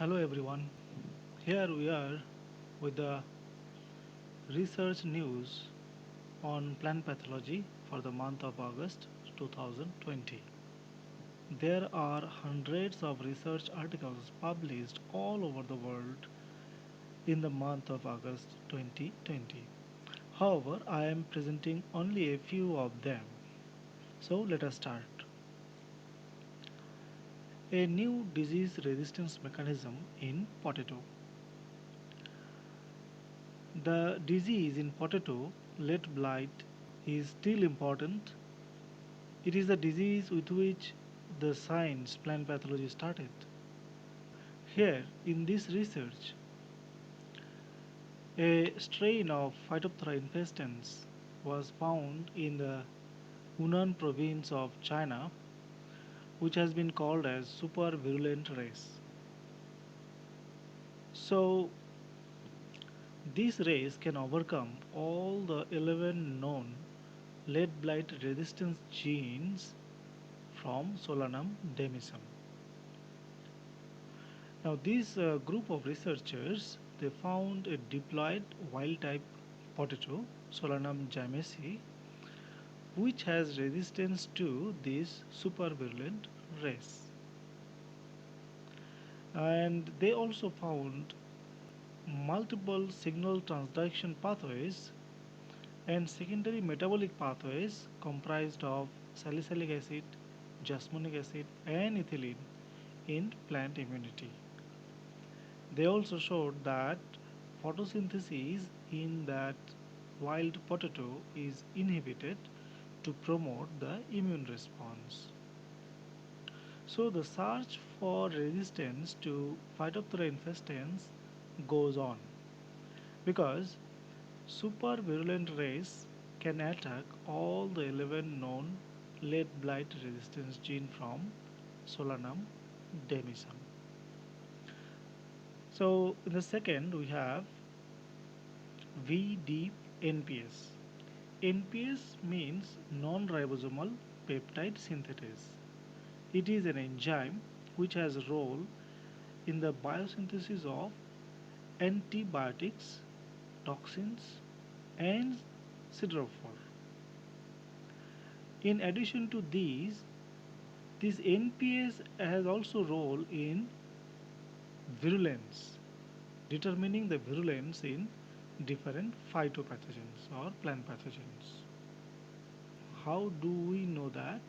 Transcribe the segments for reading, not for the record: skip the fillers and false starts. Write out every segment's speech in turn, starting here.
Hello everyone. Here we are with the research news on plant pathology for the month of August 2020. There are hundreds of research articles published all over the world in the month of August 2020. However, I am presenting only a few of them. So let us start. A new disease resistance mechanism in potato. The disease in potato, late blight, is still important. It is a disease with which the science plant pathology started. Here, in this research, a strain of Phytophthora infestans was found in the Hunan province of China, which has been called as super virulent race. So, this race can overcome all the 11 known lead blight resistance genes from Solanum demicum. Now, this group of researchers they found a diploid wild-type potato, Solanum jamesi, which has resistance to this supervirulent race. And they also found multiple signal transduction pathways and secondary metabolic pathways comprised of salicylic acid, jasmonic acid, and ethylene in plant immunity. They also showed that photosynthesis in that wild potato is inhibited to promote the immune response. So the search for resistance to Phytophthora infestans goes on because super virulent race can attack all the 11 known lead blight resistance gene from Solanum demicum. So in the second we have VdNPS. NPS means non-ribosomal peptide synthetase. It is an enzyme which has a role in the biosynthesis of antibiotics, toxins, and siderophore. In addition to these, this NPS has also role in virulence, determining the virulence in different phytopathogens or plant pathogens. How do we know that?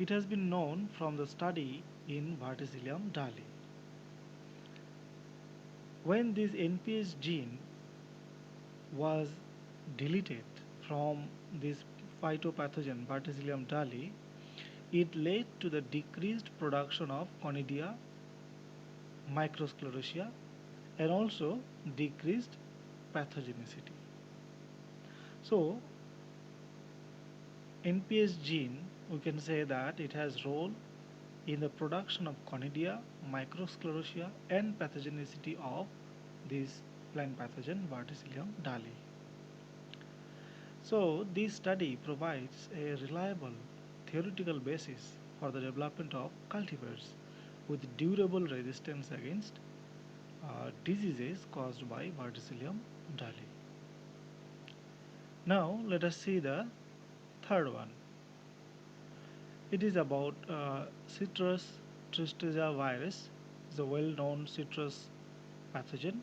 It has been known from the study in Verticillium dahliae. When this NPS gene was deleted from this phytopathogen Verticillium dahliae, it led to the decreased production of Conidia microsclerotia and also decreased pathogenicity. So NPS gene, we can say that it has role in the production of Conidia, microsclerotia and pathogenicity of this plant pathogen Verticillium dahliae. So this study provides a reliable theoretical basis for the development of cultivars with durable resistance against diseases caused by Verticillium dahliae. Now let us see the third one. It is about citrus Tristeza virus. It's a well-known citrus pathogen.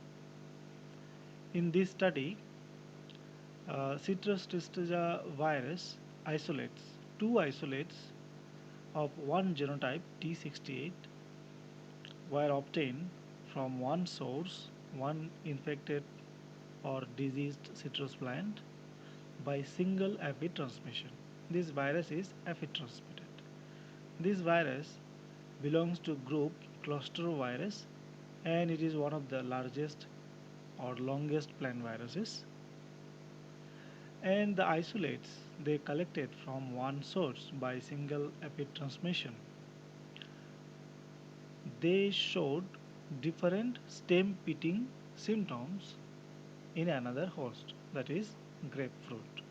In this study, citrus Tristeza virus two isolates of one genotype T68 were obtained from one source, one infected or diseased citrus plant by single aphid transmission. This virus is aphid transmitted. This virus belongs to group Clostridovirus and it is one of the largest or longest plant viruses. And the isolates they collected from one source by single aphid transmission. They showed different stem pitting symptoms in another host, that is grapefruit.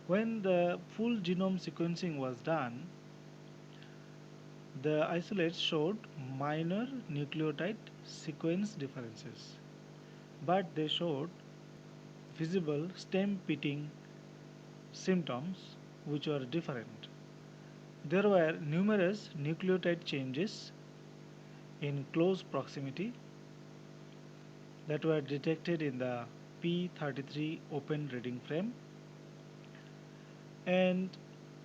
When the full genome sequencing was done, The isolates showed minor nucleotide sequence differences, but they showed visible stem pitting symptoms which were different. There were numerous nucleotide changes in close proximity that were detected in the P33 open reading frame, and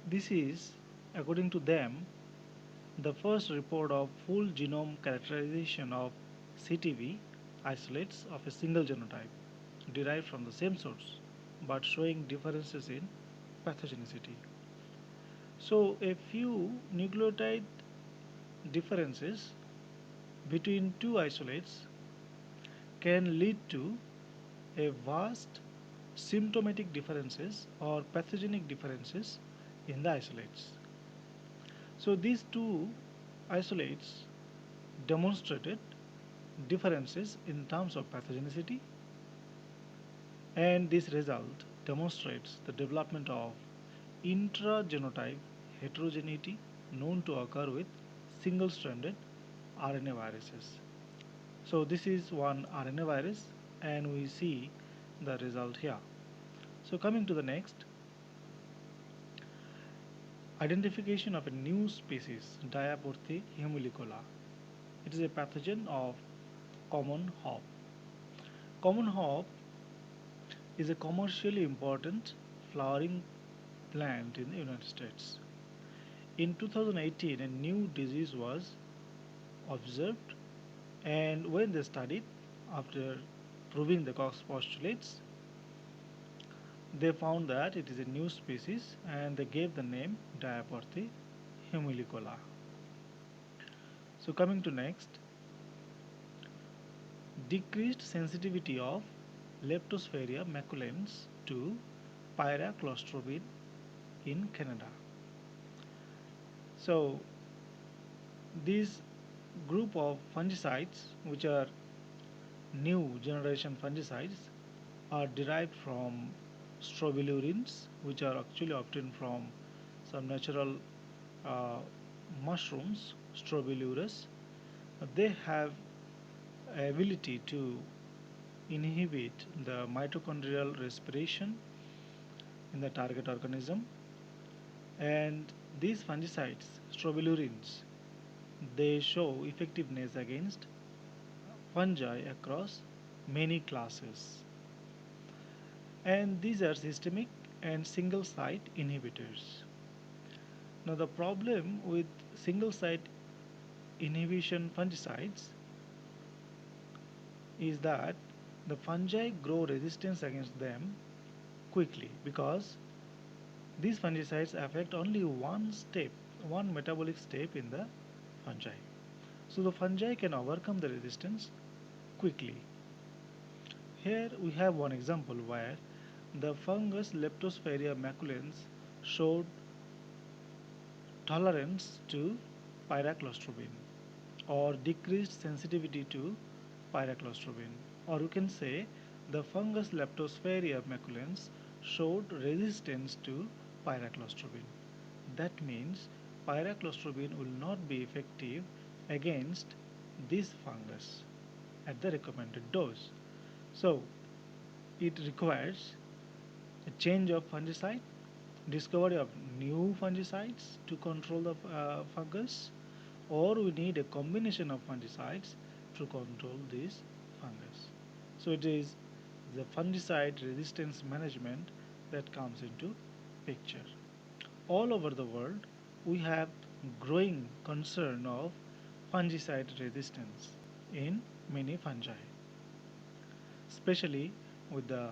this is, according to them, the first report of full genome characterization of CTV isolates of a single genotype derived from the same source but showing differences in pathogenicity. So, a few nucleotide differences between two isolates can lead to a vast symptomatic differences or pathogenic differences in the isolates. So these two isolates demonstrated differences in terms of pathogenicity, and this result demonstrates the development of intragenotype heterogeneity known to occur with single-stranded RNA viruses. So this is one RNA virus and we see the result here. So coming to the next, identification of a new species, Diaporthe humulicolo. It is a pathogen of common hop. Common hop is a commercially important flowering plant in the United States. In 2018, a new disease was observed, and when they studied, after proving the Cox postulates, they found that it is a new species and they gave the name Diaporthe humulicolo. So coming to next, decreased sensitivity of Leptosphaeria maculans to Pyraclostrobin in Canada. So this group of fungicides, which are new generation fungicides, are derived from strobilurins, which are actually obtained from some natural uh, mushrooms, strobilurus. They have ability to inhibit the mitochondrial respiration in the target organism, and these fungicides, strobilurins, they show effectiveness against fungi across many classes, and these are systemic and single site inhibitors. Now the problem with single site inhibition fungicides is that the fungi grow resistance against them quickly because these fungicides affect only one metabolic step in the fungi. So the fungi can overcome the resistance quickly. Here we have one example where the fungus Leptosphaeria maculans showed tolerance to Pyraclostrobin or decreased sensitivity to Pyraclostrobin, or you can say the fungus Leptosphaeria maculans showed resistance to Pyraclostrobin. That means Pyraclostrobin will not be effective against this fungus at the recommended dose. So it requires a change of fungicide, discovery of new fungicides to control the fungus, or we need a combination of fungicides to control this fungus. So it is the fungicide resistance management that comes into picture. All over the world, we have growing concern of fungicide resistance in many fungi, especially with the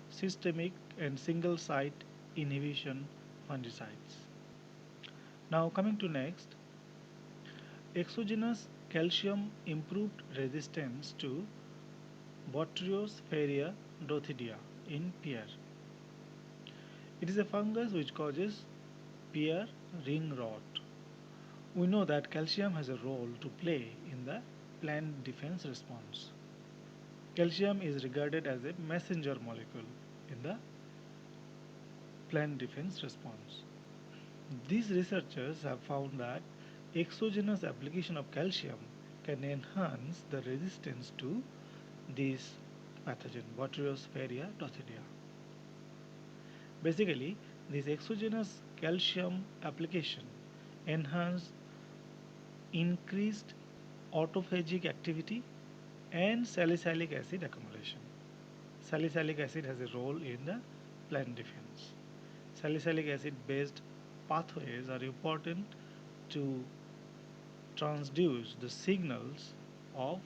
systemic and single site inhibition fungicides. Now coming to next, exogenous calcium improved resistance to Botryosphaeria dothidea in Pear. It is a fungus which causes Pear ring rot. We know that calcium has a role to play in the plant defense response. Calcium is regarded as a messenger molecule in the plant defense response. These researchers have found that exogenous application of calcium can enhance the resistance to this pathogen, Botryosphaeria dothidea. Basically, this exogenous calcium application enhance increased autophagic activity and salicylic acid accumulation. Salicylic acid has a role in the plant defense. Salicylic acid based pathways are important to transduce the signals of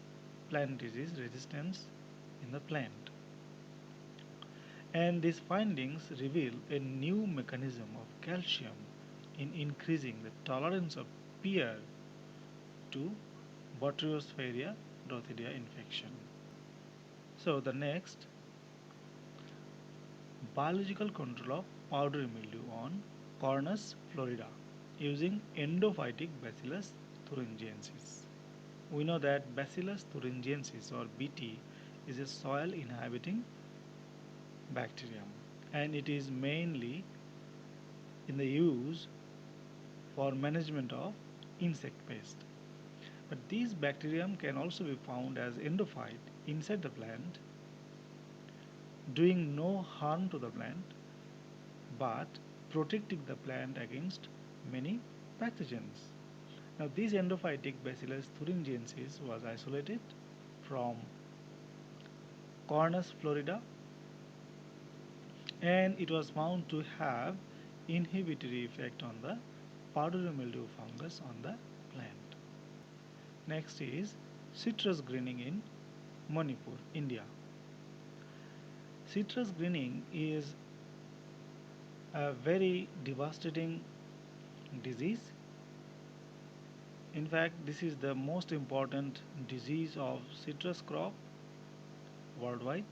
plant disease resistance in the plant. And these findings reveal a new mechanism of calcium in increasing the tolerance of Pear to Botryosphaeria dothidea infection. So the next, biological control of powdery mildew on Cornus florida using endophytic Bacillus thuringiensis. We know that Bacillus thuringiensis or BT is a soil inhabiting bacterium and it is mainly in the use for management of insect pest. But these bacterium can also be found as endophyte inside the plant, doing no harm to the plant but protecting the plant against many pathogens. Now this endophytic Bacillus thuringiensis was isolated from Cornus florida and it was found to have inhibitory effect on the powdery mildew fungus on the plant. Next is citrus greening in Manipur, India. Citrus greening is a very devastating disease. In fact, this is the most important disease of citrus crop worldwide.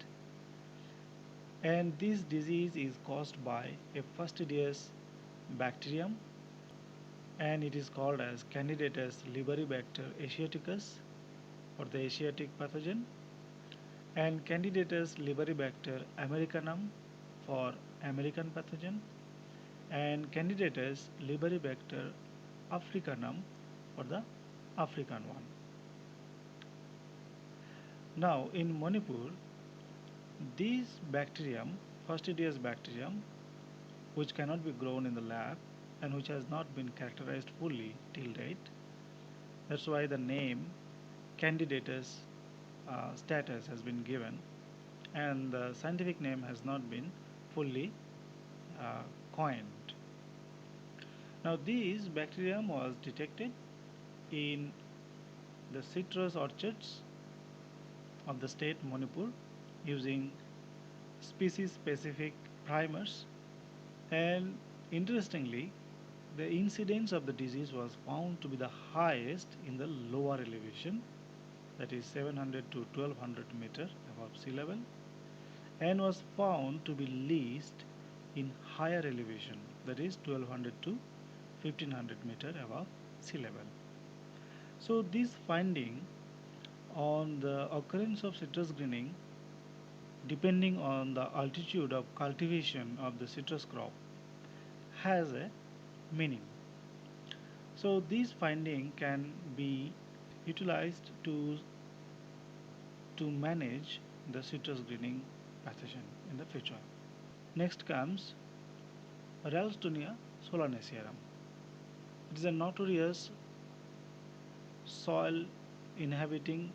And this disease is caused by a fastidious bacterium and it is called as Candidatus Liberibacter asiaticus or the Asiatic pathogen and Candidatus Liberibacter americanum for American pathogen and Candidatus Liberibacter africanum for the African one. Now in Manipur, this bacterium, fastidious bacterium, which cannot be grown in the lab and which has not been characterized fully till date, that's why the name Candidatus status has been given and the scientific name has not been fully coined. Now this bacterium was detected in the citrus orchards of the state Manipur using species specific primers and interestingly the incidence of the disease was found to be the highest in the lower elevation, that is 700 to 1200 meter above sea level, and was found to be least in higher elevation, that is 1200 to 1500 meter above sea level. So this finding on the occurrence of citrus greening depending on the altitude of cultivation of the citrus crop has a meaning. So this finding can be utilized to manage the citrus greening pathogen in the future. Next comes Ralstonia solanacearum. It is a notorious soil inhabiting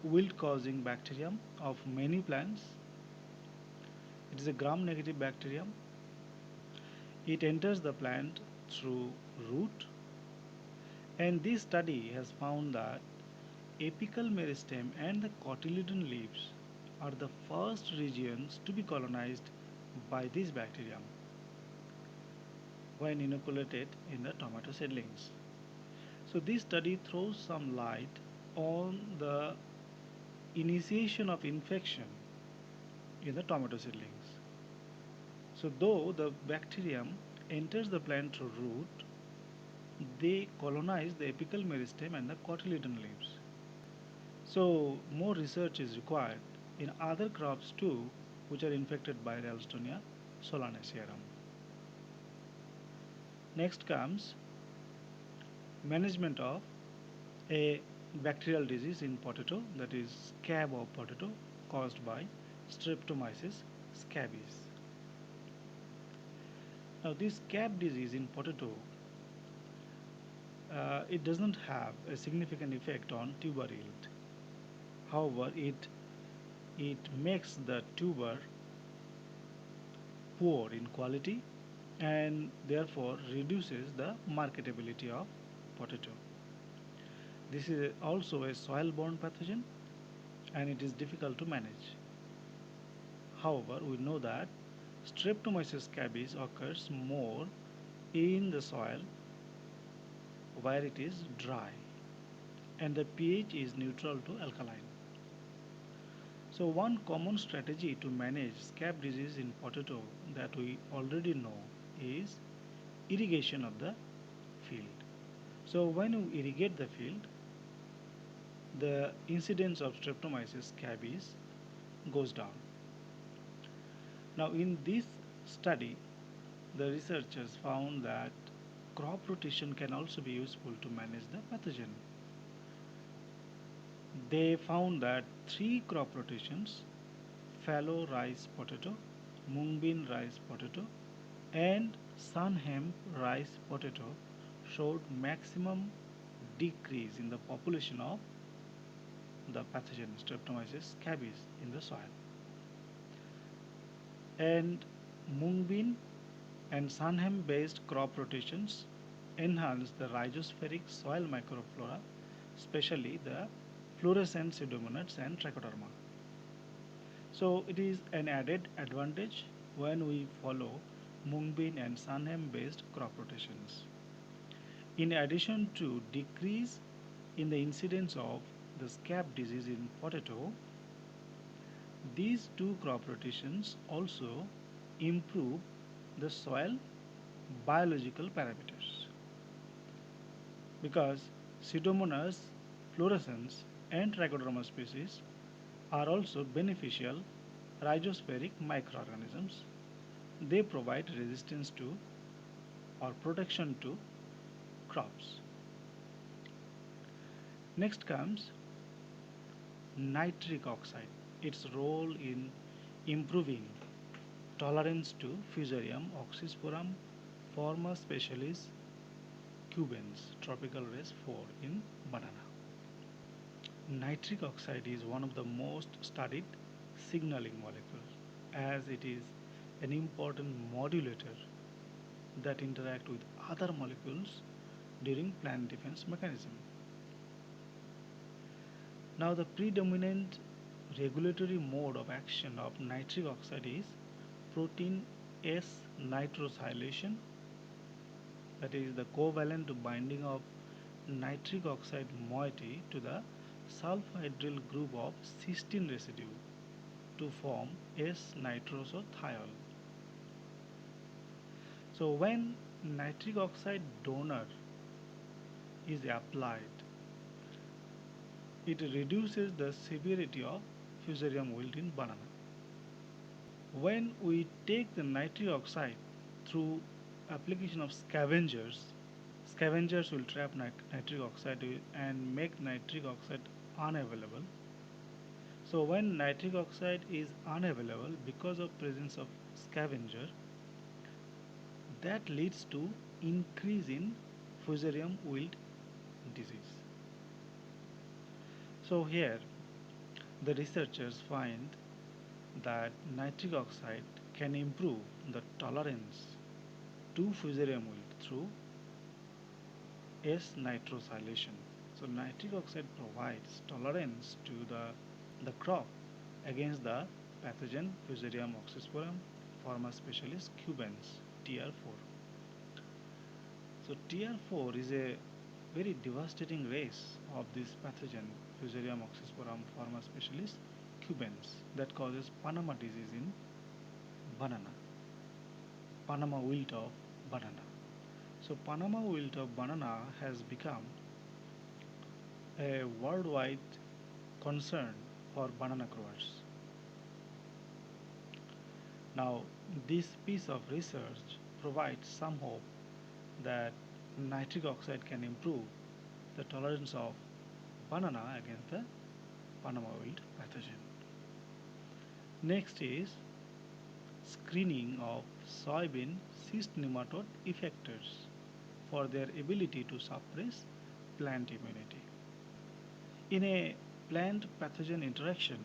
wilt causing bacterium of many plants. It is a gram-negative bacterium. It enters the plant through root and this study has found that apical meristem and the cotyledon leaves are the first regions to be colonized by this bacterium when inoculated in the tomato seedlings. So this study throws some light on the initiation of infection in the tomato seedlings. So though the bacterium enters the plant through root, they colonize the apical meristem and the cotyledon leaves. So more research is required in other crops too which are infected by Ralstonia solanacearum. Next comes management of a bacterial disease in potato, that is scab of potato caused by Streptomyces scabies. Now this scab disease in potato, it doesn't have a significant effect on tuber yield. However, it makes the tuber poor in quality and therefore reduces the marketability of potato. This is also a soil-borne pathogen and it is difficult to manage. However, we know that Streptomyces scabies occurs more in the soil where it is dry and the pH is neutral to alkaline. So one common strategy to manage scab disease in potato that we already know is irrigation of the field. So when you irrigate the field, the incidence of Streptomyces scabies goes down. Now in this study, the researchers found that crop rotation can also be useful to manage the pathogen. They found that 3 crop rotations, fallow rice potato, mung bean rice potato, and sun hemp rice potato showed maximum decrease in the population of the pathogen Streptomyces scabies in the soil. And mung bean and sun hemp based crop rotations enhance the rhizospheric soil microflora, especially the fluorescent pseudomonads and trichoderma. So it is an added advantage when we follow mung bean and sun hemp based crop rotations. In addition to decrease in the incidence of the scab disease in potato, these 2 crop rotations also improve the soil biological parameters because Pseudomonas fluorescens and Trichoderma species are also beneficial rhizospheric microorganisms. They provide resistance to or protection to crops. Next comes nitric oxide, its role in improving tolerance to Fusarium oxysporum forma specialis cubens, tropical race 4 in banana. Nitric oxide is one of the most studied signaling molecules as it is an important modulator that interact with other molecules during plant defense mechanism. Now the predominant regulatory mode of action of nitric oxide is protein S nitrosylation, that is the covalent binding of nitric oxide moiety to the sulfhydryl group of cysteine residue to form S-nitrosothiol. So when nitric oxide donor is applied, it reduces the severity of Fusarium wilt in banana. When we take the nitric oxide through application of scavengers, scavengers will trap nitric oxide and make nitric oxide unavailable. So when nitric oxide is unavailable because of presence of scavenger, that leads to increase in Fusarium wilt disease. So here the researchers find that nitric oxide can improve the tolerance to Fusarium wilt through S-nitrosylation. So nitric oxide provides tolerance to the crop against the pathogen Fusarium oxysporum forma specialis cubens TR4. So TR4 is a very devastating race of this pathogen Fusarium oxysporum forma specialis cubens that causes Panama disease in banana, Panama wilt of banana. So Panama wilt of banana has become a worldwide concern for banana growers. Now this piece of research provides some hope that nitric oxide can improve the tolerance of banana against the Panama wilt pathogen. Next is screening of soybean cyst nematode effectors for their ability to suppress plant immunity. In a plant pathogen interaction,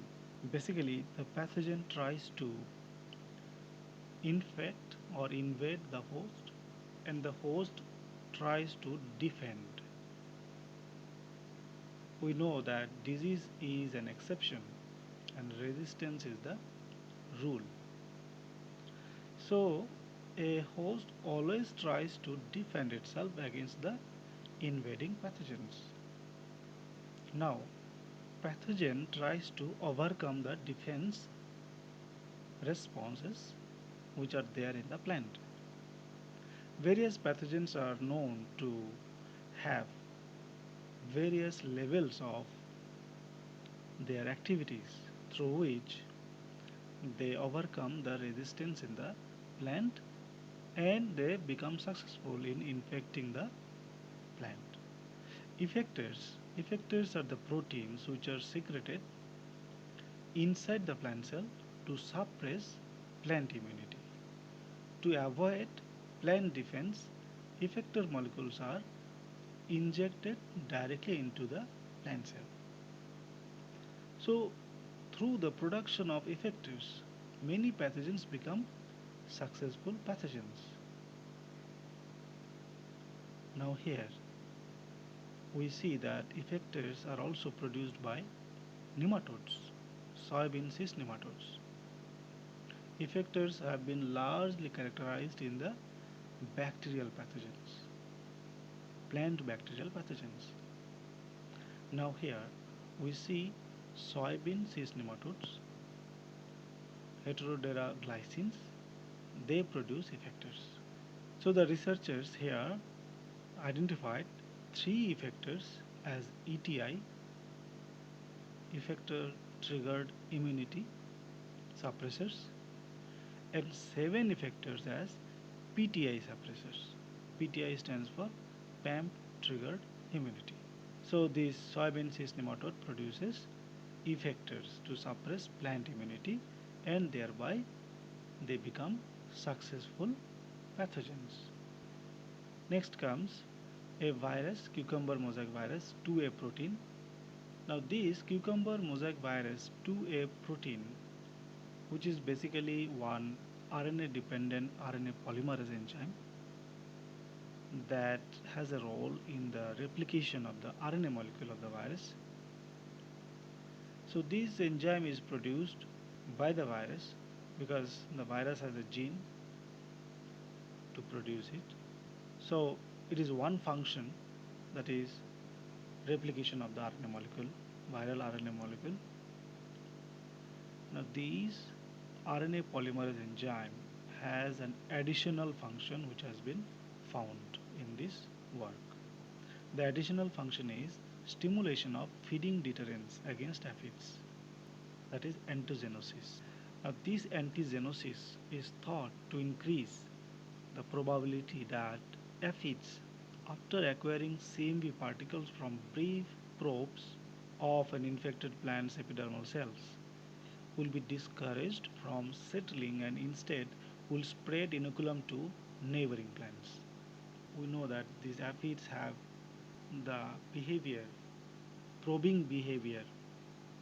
basically the pathogen tries to infect or invade the host and the host tries to defend. We know that disease is an exception and resistance is the rule. So a host always tries to defend itself against the invading pathogens. Now pathogen tries to overcome the defense responses which are there in the plant. Various pathogens are known to have various levels of their activities through which they overcome the resistance in the plant and they become successful in infecting the plant. Effectors are the proteins which are secreted inside the plant cell to suppress plant immunity. To avoid plant defense, effector molecules are injected directly into the plant cell. So, through the production of effectors, many pathogens become successful pathogens. Now here, we see that effectors are also produced by nematodes, soybean cyst nematodes. Effectors have been largely characterized in the bacterial pathogens, plant bacterial pathogens. Now here we see soybean cyst nematodes, Heterodera glycines, they produce effectors. So the researchers here identified 3 effectors as ETI, effector triggered immunity suppressors, and 7 effectors as PTI suppressors. PTI stands for PAMP triggered immunity. So this soybean cyst nematode produces effectors to suppress plant immunity and thereby they become successful pathogens. Next comes a virus, cucumber mosaic virus 2A protein. Now this cucumber mosaic virus 2A protein, which is basically one RNA dependent RNA polymerase enzyme that has a role in the replication of the RNA molecule of the virus. So this enzyme is produced by the virus because the virus has a gene to produce it. So it is one function, that is replication of the RNA molecule, viral RNA molecule. Now these RNA polymerase enzyme has an additional function which has been found in this work. The additional function is stimulation of feeding deterrence against aphids, that is antogenosis. Now this antogenosis is thought to increase the probability that aphids, after acquiring CMV particles from brief probes of an infected plant's epidermal cells, will be discouraged from settling and instead will spread inoculum to neighboring plants. We know that these aphids have the behavior, probing behavior.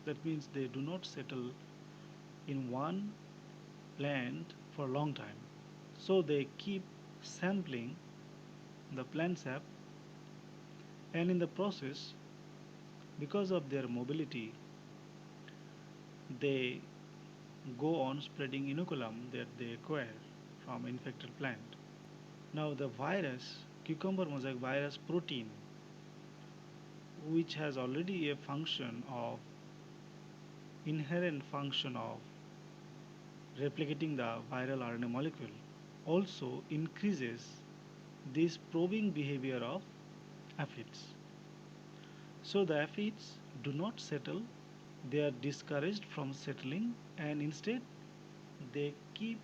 That means they do not settle in one plant for a long time. So they keep sampling the plant sap, and in the process, because of their mobility, they go on spreading inoculum that they acquire from infected plant. Now the virus, cucumber mosaic virus protein, which has already a function of inherent function of replicating the viral RNA molecule, also increases this probing behavior of aphids. So the aphids do not settle, they are discouraged from settling, and instead they keep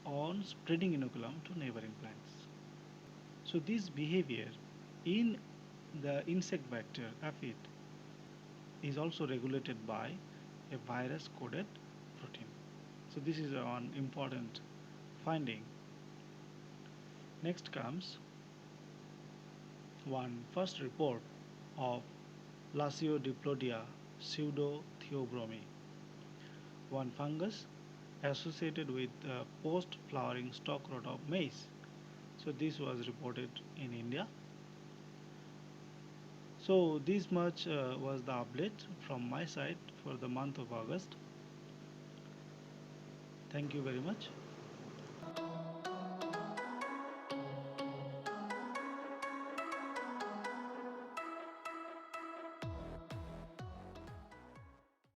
on spreading inoculum to neighboring plants. So this behavior in the insect vector aphid is also regulated by a virus coded protein. So this is an important finding. Next comes one first report of Lasiodiplodia pseudotheobromii, one fungus associated with the post-flowering stalk rot of maize. So this was reported in India. So this much was the update from my side for the month of August. Thank you very much.